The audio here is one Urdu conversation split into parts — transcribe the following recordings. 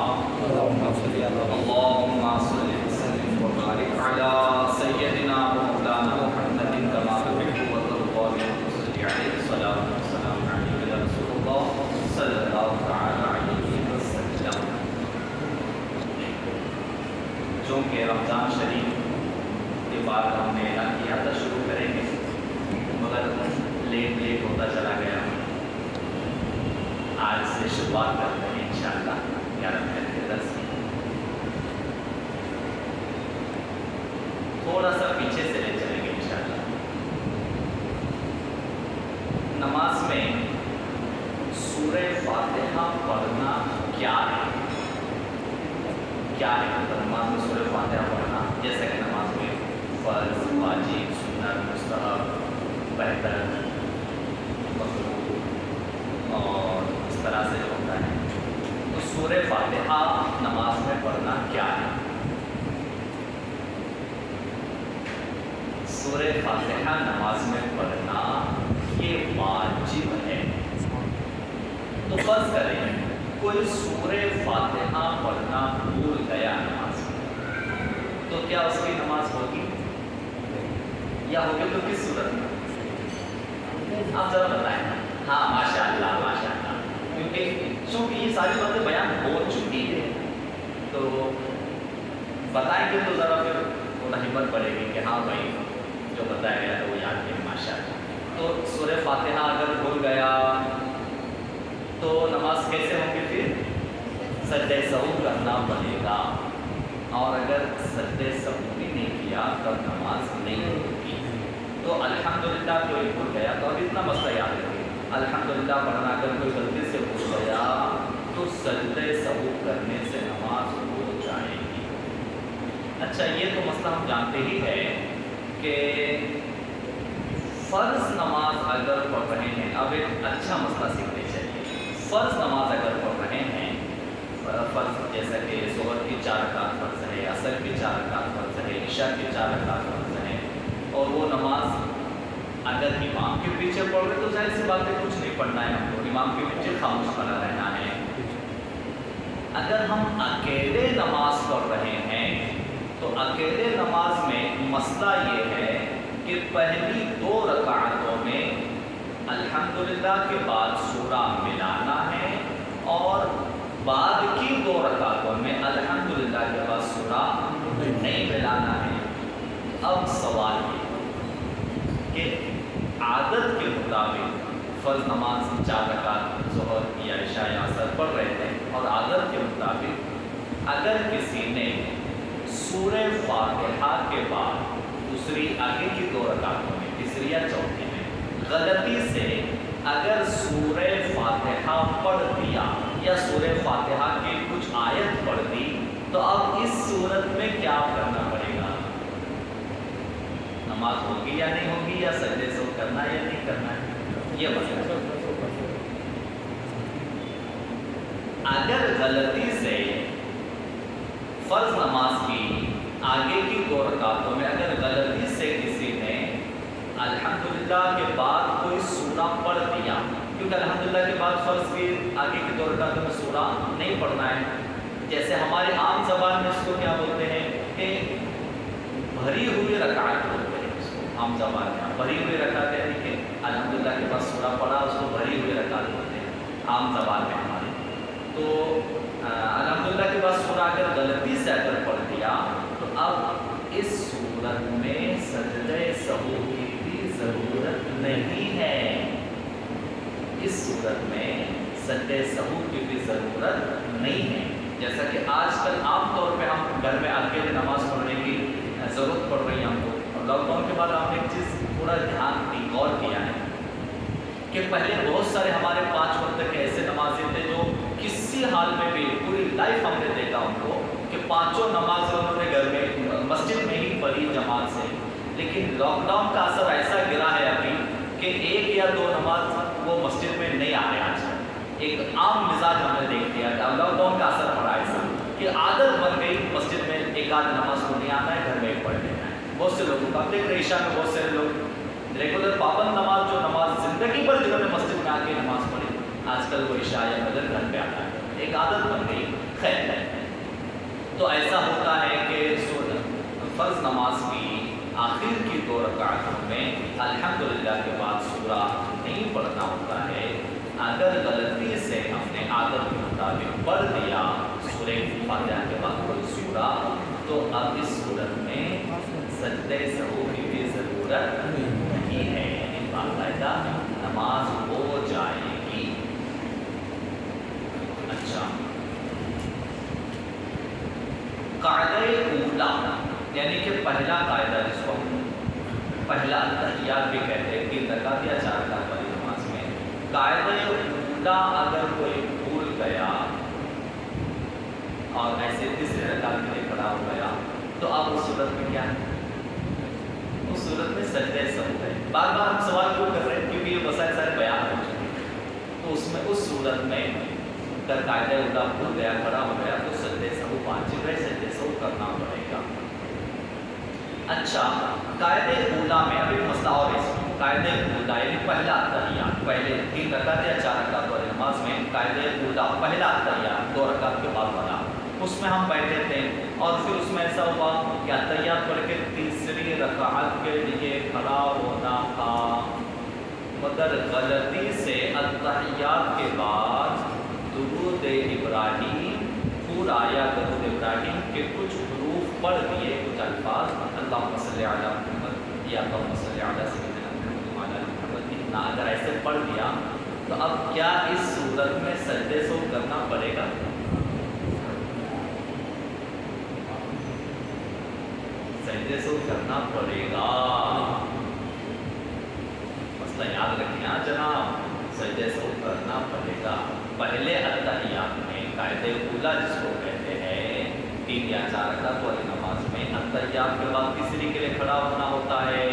اللهم صل وسلم وبارك على سيدنا ومولانا محمد كما تحب وترضى وصل عليه الصلاة والسلام عليك يا رسول الله صلى الله تعالى عليه وسلم. چونکہ رمضان شریف کے بعد ہم نے اعلان کیا تھا شروع کریں گے، مگر لیٹ ہوتا چلا گیا. آج سے شروعات کرتے ہیں انشاءاللہ 11 منٹ کے درس کی. تھوڑا سا پیچھے سے لے چلیں گے انشاءاللہ. نماز میں سورہ فاتحہ پڑھنا کیا ہے؟ کیا ہے نماز میں سورہ فاتحہ پڑھنا؟ جیسا کہ نماز میں فرض، واجب، سنت، مستحب، بہتر، مطلوب اور اس طرح سے ہوتا ہے. تو سورہ فاتحہ نماز میں پڑھنا کیا ہے؟ سورہ فاتحہ نماز میں پڑھنا یہ واجب ہے. تو فرض کریں کوئی سورہ فاتحہ پڑھنا بھول گیا نماز میں، تو کیا اس کی نماز ہوگی یا ہوگی تو کس صورت میں؟ آپ ذرا بتائیں. ہاں ماشاء اللہ ماشاء اللہ. کیونکہ چونکہ یہ ساری باتیں بیان ہو چکی ہے تو بتائیں گے تو ذرا پھر تھوڑا ہمت پڑے گی کہ ہاں بھائی جو بتایا گیا تو وہ یاد ہے ماشاء اللہ. تو سورہ فاتحہ اگر بھول گیا تو نماز کیسے ہوں گی؟ پھر سجدہ سہو کرنا پڑے گا، اور اگر سجدہ سہو بھی نہیں کیا تب نماز نہیں ہوگی. تو الحمدللہ کوئی بھول گیا تو اب اتنا مسئلہ یاد رکھیے. الحمدللہ پڑھنا اگر کوئی غلطی سے بھول گیا تو سجدہ سہو کرنے سے نماز ہو جائے گی. اچھا یہ تو مسئلہ ہم جانتے ہی ہے کہ فرض نماز اگر پڑھ رہے ہیں، اب ایک اچھا مسئلہ سیکھنے چاہیے. فرض نماز اگر پڑھ رہے ہیں، فرض جیسا کہ ظہر کی 4 رکعت فرض ہے، عصر کی 4 رکعت فرض ہے، عشاء کی 4 رکعت فرض ہے، اور وہ نماز اگر امام کے پیچھے پڑھ رہے تو ظاہر سی بات ہے کچھ نہیں پڑھنا ہے ہم کو، امام کے پیچھے خاموش کھڑا رہنا ہے. اگر ہم اکیلے نماز پڑھ رہے ہیں تو اکیلے نماز میں مسئلہ یہ ہے کہ پہلی 2 رکعتوں میں الحمدللہ کے بعد سورہ ملانا ہے اور بعد کی 2 رکعتوں میں الحمدللہ کے بعد سورہ نہیں ملانا ہے. اب سوال یہ کہ عادت کے مطابق فرض نماز 4 رکعت ظہر یا عشاء یا عصر پڑھ رہے تھے، اور عادت کے مطابق اگر کسی نے سورہ فاتحہ کے بعد دوسری آگے کی 2 رکعتوں میں تیسری یا چوتھی میں غلطی سے اگر سورہ فاتحہ پڑھ دیا یا سورہ فاتحہ کی کچھ آیت پڑھ دی تو اب اس صورت میں کیا کرنا پڑے گا؟ نماز ہوگی یا نہیں ہوگی، یا سجدے سہو کرنا یا نہیں کرنا ہے؟ یہ مسئلہ. اگر غلطی سے فرض نماز کی آگے کی 2 رکعتوں میں اگر غلطی سے کسی نے الحمدللہ کے بعد کوئی سورہ پڑھ دیا، کیونکہ الحمدللہ کے بعد فرض کی آگے کی 2 رکعتوں میں سورہ نہیں پڑھنا ہے. جیسے ہمارے عام زبان میں اس کو کیا بولتے ہیں کہ بھری ہوئی رکعت بولتے ہیں. اس کو عام زبان میں بھری ہوئی رکعت یعنی کہ الحمدللہ کے بعد سورہ پڑھا اس کو بھری ہوئی رکعت بولتے ہیں عام زبان میں ہمارے. تو الحمدللہ کے بعد سورہ اگر غلطی سے اگر پڑھ دیا تو اب اس صورت میں سجدہ سہو کی بھی ضرورت نہیں ہے. اس صورت میں سجدہ سہو کی بھی ضرورت نہیں ہے. جیسا کہ آج کل عام طور پہ ہم گھر میں اکیلے نماز پڑھنے کی ضرورت پڑ رہی ہے ہم کو، اور لاک ڈاؤن کے بعد ہم نے ایک چیز تھوڑا دھیان دی غور کیا ہے کہ پہلے بہت سارے ہمارے 5 وقت کے ایسے نمازی تھے جو کسی حال میں بھی پوری لائف ہم نے دیکھا ان کو کہ 5 نمازیں انہوں نے گھر میں مسجد میں ہی پڑھی جماعت سے. لیکن لاک ڈاؤن کا اثر ایسا گرا ہے ابھی کہ 1 یا 2 نماز وہ مسجد میں نہیں آ رہے. آج کل ایک عام مزاج ہم نے دیکھ لیا کہ لاک ڈاؤن کا اثر پڑا ایسا کہ عادت بن گئی مسجد میں 1 آدھ نماز کو نہیں آنا ہے، گھر میں ایک پڑھ لینا ہے. بہت سے لوگوں کا آپ دیکھ رہے عشاء میں بہت سارے لوگ ریگولر پابند نماز جو نماز زندگی پر جنہوں نے مسجد میں آ کے نماز پڑھی، آج کل وہ عشاء یا فجر گھر پہ آتا ہے. ایک عادت بن گئی. خیر تو ایسا ہوتا ہے کہ فرض نماز کی آخر کی 2 رکعتوں میں الحمدللہ کے بعد سورہ نہیں پڑھنا ہوتا ہے. اگر غلطی سے ہم نے عادت کے مطابق پڑھ دیا سورہ فاتحہ کے بعد کوئی سورہ, تو اب اس صورت میں سجدہ سہو کی بھی ضرورت نہیں ہے, یعنی باقاعدہ نماز ہو جائے گی. اچھا, قاعدہ اولا یعنی کہ پہلا قاعدہ جس کو ہم پہلا تحیات بھی کہتے ہیں, 3 رکعت یا 4 رکعت والی نماز میں قاعدہ اولا اگر کوئی بھول گیا اور ایسے تیسرے رکعت کے لیے کھڑا ہو گیا تو اب اس صورت میں کیا ہے؟ اس صورت میں سجدہ سہو ہے. بار بار ہم سوال کیوں کر رہے ہیں؟ کیونکہ یہ مسائل سارے بیان ہو چکے ہیں. تو اس میں اس صورت میں اگر قاعدہ اولا بھول گیا, کھڑا ہو گیا, تو سجدہ سہو واجب ہے, سجدہ سہو کرنا پڑے گا. اچھا, قاعدہ اولا میں ابھی مسئلہ اور ہے. قاعدہ اولا یعنی پہلا تحیات, پہلے 3 رکعت یا 4 رکعت والی نماز میں قاعدہ اولا پہلا تحیات 2 رکعت کے بعد والا, اس میں ہم بیٹھے تھے اور پھر اس میں ایسا ہوا کہ تحیات پڑھ کے تیسری رکعت کے لیے کھڑا ہونا تھا, مگر غلطی سے التحیات کے بعد درود ابراہیم پورا یا درود ابراہیم کے کچھ حروف پڑھ دیے, کچھ الفاظ, اللہم صلی علی محمد یا اللہم صلی علی سیدنا محمد وعلی آل محمد, اتنا اگر ایسے پڑھ دیا تو اب کیا اس صورت میں سجدہ سہو کرنا پڑے گا؟ سجدہ سہو کرنا پڑے گا. مسئلہ یاد رکھیں ہاں جناب, سجدہ سہو کرنا پڑے گا. پہلے التحیات میں قاعدہ اولا جس کو کہتے ہیں 3 یا 4 رکعت والی نماز میں التحیات کے بعد تیسری کے لیے کھڑا ہونا ہوتا ہے.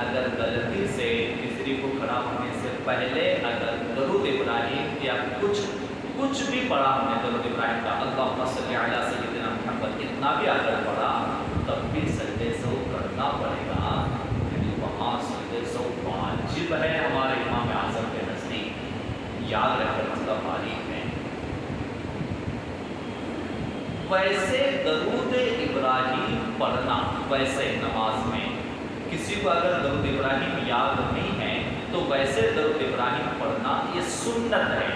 اگر غلطی سے تیسری کو کھڑا ہونے سے پہلے اگر درود ابراہیم یا کچھ بھی پڑھا ہم نے درود ابراہیم کا اللہم صلی علی سیدنا محمد اتنا بھی اگر پڑھا تب بھی سجدہ سہو کرنا پڑے گا. یعنی وہاں سجدہ سہو واجب ہے ہمارے امام اعظم کے نزدیک. یاد رکھیں مسئلہ باریک ہے. ویسے درود ابراہیم پڑھنا, ویسے نماز میں کسی کو اگر درود ابراہیم یاد نہیں ہے تو ویسے درود ابراہیم پڑھنا یہ سنت ہے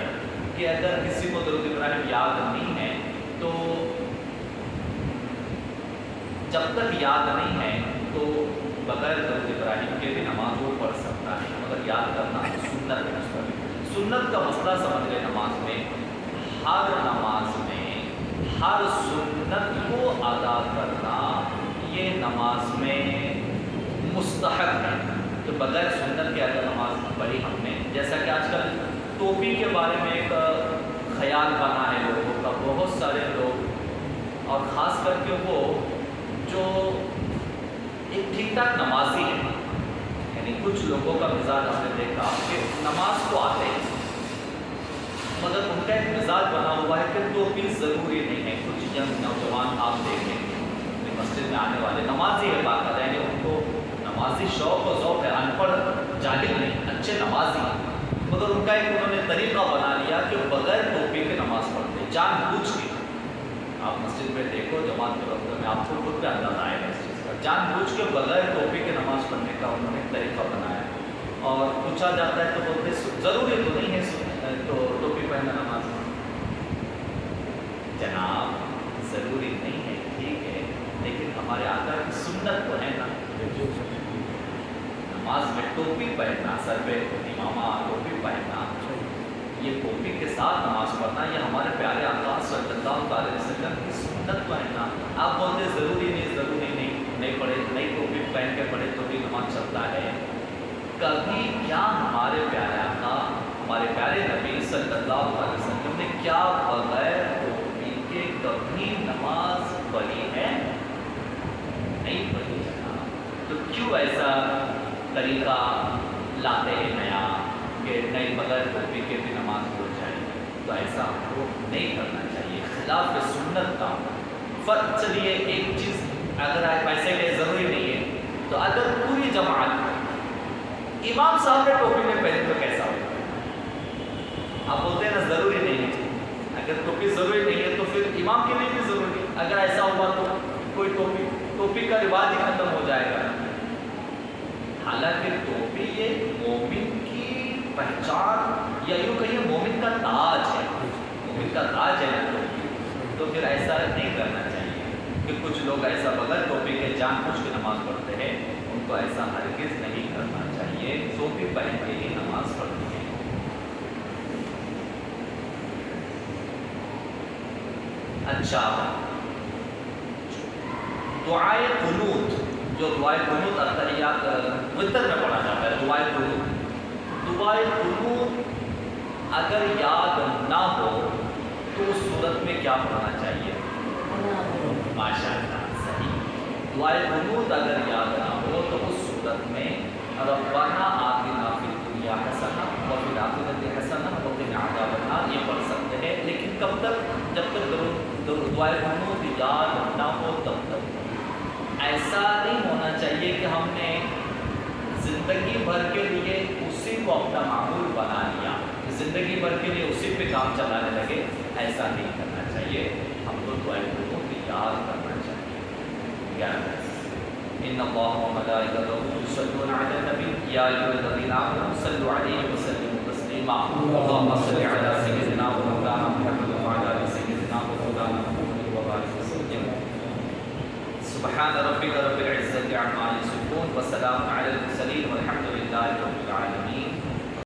کہ اگر کسی کو درود ابراہیم یاد نہیں ہے تو جب تک یاد نہیں ہے تو بغیر درود ابراہیم کے بھی نماز وہ پڑھ سکتا ہے, مگر یاد کرنا سنت ہے. اس پر سنت کا مسئلہ سمجھ لیں. نماز میں ہر نماز میں ہر سنت کو ادا کرنا یہ نماز میں مستحب ہے. تو بغیر سنت کے اگر نماز پڑھی ہم نے, جیسا کہ آج کل ٹوپی کے بارے میں ایک خیال بنا ہے لوگوں کا, بہت سارے لوگ اور خاص کر کے وہ جو ایک ٹھیک ٹھاک نمازی ہے, یعنی کچھ لوگوں کا مزاج ہم نے دیکھا کہ نماز کو آتے ہیں مگر ان کا ایک مزاج بنا ہوا ہے کہ ٹوپی ضروری نہیں ہے. کچھ ینگ نوجوان آپ دیکھیں مسجد میں آنے والے نمازی ہے باقاعدہ, یعنی ان کو نمازی شوق و ذوق ہے, ان پڑھ جاہل نہیں, اچھے نمازی ہیں, مگر ان کا ایک انہوں نے طریقہ بنا لیا کہ بغیر ٹوپی کے نماز پڑھتے جان بوجھ کے. آپ مسجد میں دیکھو جماعت کے وقت میں آپ کو خود پہ اندازہ آئے گا اس چیز کا, جان بوجھ کے بغیر ٹوپی کے نماز پڑھنے کا انہوں نے طریقہ بنایا. اور پوچھا جاتا ہے تو بولتے ضروری تو نہیں ہے تو ٹوپی پہننا نماز میں. جناب ضروری نہیں ہے, ٹھیک ہے, لیکن ہمارے آقا کی سنت تو ہے نا. نماز میں ٹوپی پہننا, سر پہ امامہ ٹوپی پہننا, یہ ٹوپی کے ساتھ نماز پڑھنا یہ ہمارے پیارے آقا صلی اللہ علیہ وسلم کی سنت تو ہے نا. آپ بولتے ضروری نہیں پڑھے, نہیں ٹوپی پہن کے پڑھے تو بھی نماز چلتا ہے. کبھی کیا ہمارے پیارے آقا, ہمارے پیارے نبی صلی اللہ علیہ وسلم نے کیا بغیر ٹوپی کے کبھی نماز پڑھی ہے؟ نہیں پڑھی. تو کیوں ایسا طریقہ لاتے ہیں نیا کہ نہیں بغیر ٹوپی کے بھی نماز ہو جائے؟ تو ایسا ہم کو نہیں کرنا چاہیے, خلاف سنت کا. فرق چلیے ایک چیز, اگر آپ پیسے کے ضروری نہیں ہے تو اگر پوری جماعت امام صاحب نے ٹوپی میں پہنے تو کیسا ہوگا؟ آپ بولتے ہیں نا ضروری نہیں ہے. اگر ٹوپی ضروری نہیں ہے تو پھر امام کے لیے بھی ضروری ہے. اگر ایسا ہوا تو کوئی ٹوپی کا رواج ہی ختم ہو جائے گا. حالانکہ ٹوپی یہ مومن کی پہچان یا یوں کہیے مومن کا تاج ہے. مومن کا تاج ہے نا ٹوپی. تو پھر ایسا نہیں کرنا چاہیے کہ کچھ لوگ ایسا بغیر ٹوپی کے جان بوجھ کے نماز پڑھتے ہیں. ان کو ایسا ہرگز نہیں کرنا چاہیے. ٹوپی پہن کے ہی نماز پڑھنی ہے. اچھا دعائے قنوت، جو دعائے قنوت اتحیات وتر میں پڑھا جاتا ہے. دعائے قنوت اگر یاد نہ ہو تو اس صورت میں کیا پڑھنا چاہیے؟ ماشاء اللہ صحیح. دعائے قنوت اگر یاد نہ ہو تو اس صورت میں ربنا آتنا فی الدنیا حسنہ وفی الآخرۃ حسنہ وقنا عذاب النار یہ پڑھ سکتے ہیں. لیکن کب تک؟ جب تک دعائے قنوت یاد نہ ہو تب تک. ایسا نہیں ہونا چاہیے کہ ہم نے زندگی بھر کے لیے اسی کو اپنا معمول بنا لیا، زندگی بھر کے لیے اسی پہ کام چلانے لگے. ایسا نہیں کرنا چاہیے. ہم کو دعائے قنوت یاد کرنا چاہیے. ان اللہ وملائکتہ یصلون علی النبی یا ایھا الذین آمنوا صلوا علیہ وسلموا تسلیما. اللهم صل علی سیدنا و مولانا محمد وعلی آل سیدنا و مولانا محمد وبارک وسلم. سبحان ربک رب العزة عما یصفون وسلام علی المرسلین والحمد للہ رب العالمین.